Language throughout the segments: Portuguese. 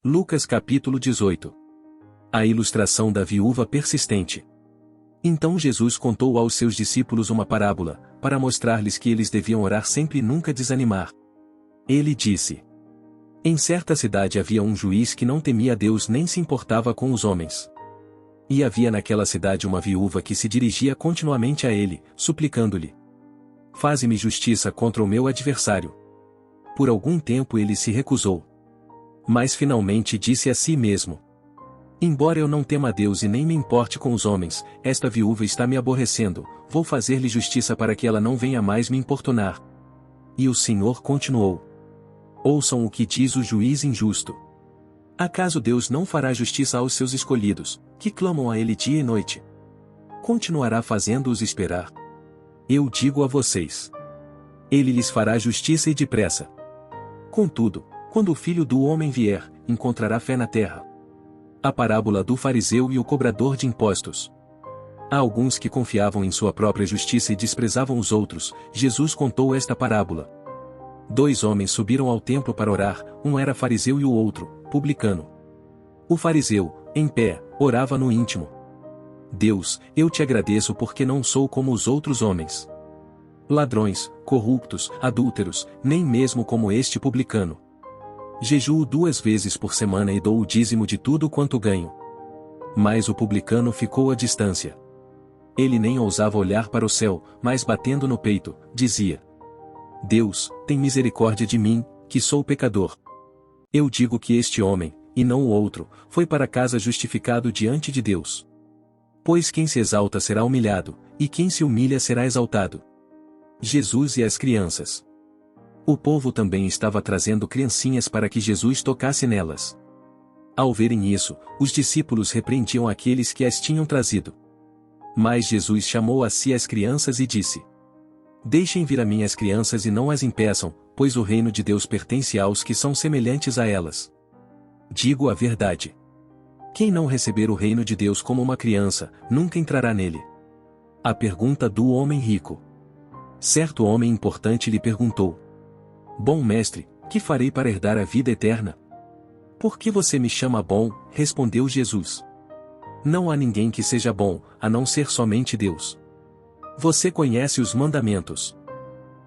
Lucas capítulo 18. A ilustração da viúva persistente. Então Jesus contou aos seus discípulos uma parábola, para mostrar-lhes que eles deviam orar sempre e nunca desanimar. Ele disse: Em certa cidade havia um juiz que não temia a Deus nem se importava com os homens. E havia naquela cidade uma viúva que se dirigia continuamente a ele, suplicando-lhe: Faze-me justiça contra o meu adversário. Por algum tempo ele se recusou. Mas finalmente disse a si mesmo: Embora eu não tema a Deus e nem me importe com os homens, esta viúva está me aborrecendo, vou fazer-lhe justiça para que ela não venha mais me importunar. E o Senhor continuou: Ouçam o que diz o juiz injusto. Acaso Deus não fará justiça aos seus escolhidos, que clamam a Ele dia e noite? Continuará fazendo-os esperar? Eu digo a vocês: Ele lhes fará justiça e depressa. Contudo, quando o Filho do Homem vier, encontrará fé na terra? A parábola do fariseu e o cobrador de impostos. Há alguns que confiavam em sua própria justiça e desprezavam os outros. Jesus contou esta parábola. 2 homens subiram ao templo para orar, um era fariseu e o outro, publicano. O fariseu, em pé, orava no íntimo: Deus, eu te agradeço porque não sou como os outros homens. Ladrões, corruptos, adúlteros, nem mesmo como este publicano. Jejuo 2 vezes por semana e dou o dízimo de tudo quanto ganho. Mas o publicano ficou à distância. Ele nem ousava olhar para o céu, mas batendo no peito, dizia: Deus, tem misericórdia de mim, que sou pecador. Eu digo que este homem, e não o outro, foi para casa justificado diante de Deus. Pois quem se exalta será humilhado, e quem se humilha será exaltado. Jesus e as crianças. O povo também estava trazendo criancinhas para que Jesus tocasse nelas. Ao verem isso, os discípulos repreendiam aqueles que as tinham trazido. Mas Jesus chamou a si as crianças e disse: Deixem vir a mim as crianças e não as impeçam, pois o reino de Deus pertence aos que são semelhantes a elas. Digo a verdade. Quem não receber o reino de Deus como uma criança, nunca entrará nele. A pergunta do homem rico. Certo homem importante lhe perguntou: Bom mestre, que farei para herdar a vida eterna? Por que você me chama bom? Respondeu Jesus. Não há ninguém que seja bom, a não ser somente Deus. Você conhece os mandamentos.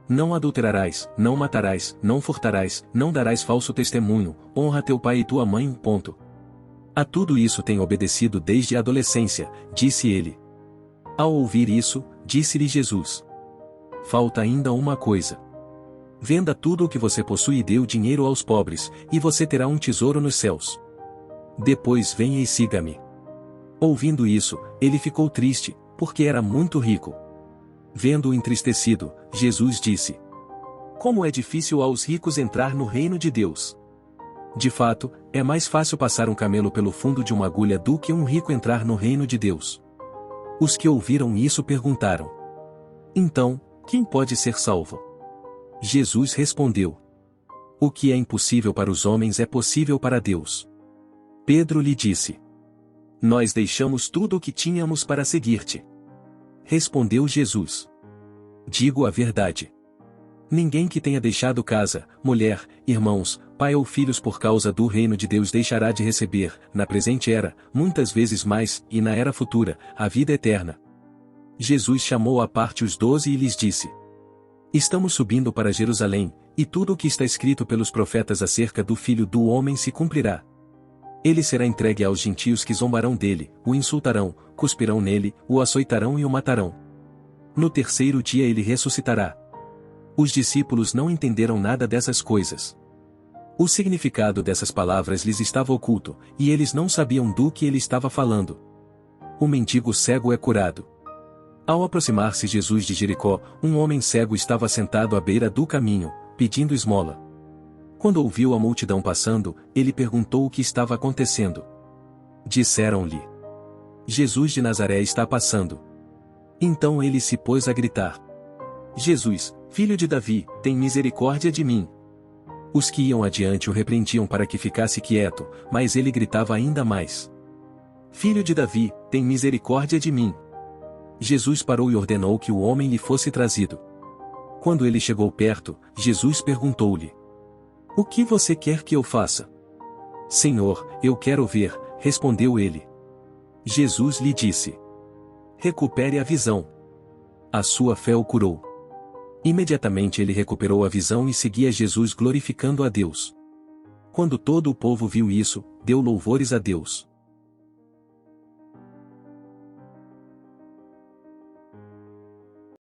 Não adulterarás, não matarás, não furtarás, não darás falso testemunho, honra teu pai e tua mãe. A tudo isso tenho obedecido desde a adolescência, disse ele. Ao ouvir isso, disse-lhe Jesus: Falta ainda uma coisa. Venda tudo o que você possui e dê o dinheiro aos pobres, e você terá um tesouro nos céus. Depois venha e siga-me. Ouvindo isso, ele ficou triste, porque era muito rico. Vendo-o entristecido, Jesus disse: Como é difícil aos ricos entrar no reino de Deus. De fato, é mais fácil passar um camelo pelo fundo de uma agulha do que um rico entrar no reino de Deus. Os que ouviram isso perguntaram: Então, quem pode ser salvo? Jesus respondeu: O que é impossível para os homens é possível para Deus. Pedro lhe disse: Nós deixamos tudo o que tínhamos para seguir-te. Respondeu Jesus: Digo a verdade. Ninguém que tenha deixado casa, mulher, irmãos, pai ou filhos por causa do reino de Deus deixará de receber, na presente era, muitas vezes mais, e na era futura, a vida eterna. Jesus chamou à parte os 12 e lhes disse: Estamos subindo para Jerusalém, e tudo o que está escrito pelos profetas acerca do Filho do Homem se cumprirá. Ele será entregue aos gentios que zombarão dele, o insultarão, cuspirão nele, o açoitarão e o matarão. No terceiro dia ele ressuscitará. Os discípulos não entenderam nada dessas coisas. O significado dessas palavras lhes estava oculto, e eles não sabiam do que ele estava falando. O mendigo cego é curado. Ao aproximar-se Jesus de Jericó, um homem cego estava sentado à beira do caminho, pedindo esmola. Quando ouviu a multidão passando, ele perguntou o que estava acontecendo. Disseram-lhe: Jesus de Nazaré está passando. Então ele se pôs a gritar: Jesus, filho de Davi, tem misericórdia de mim. Os que iam adiante o repreendiam para que ficasse quieto, mas ele gritava ainda mais: Filho de Davi, tem misericórdia de mim. Jesus parou e ordenou que o homem lhe fosse trazido. Quando ele chegou perto, Jesus perguntou-lhe: O que você quer que eu faça? Senhor, eu quero ver, respondeu ele. Jesus lhe disse: recupere a visão. A sua fé o curou. Imediatamente ele recuperou a visão e seguia Jesus glorificando a Deus. Quando todo o povo viu isso, deu louvores a Deus.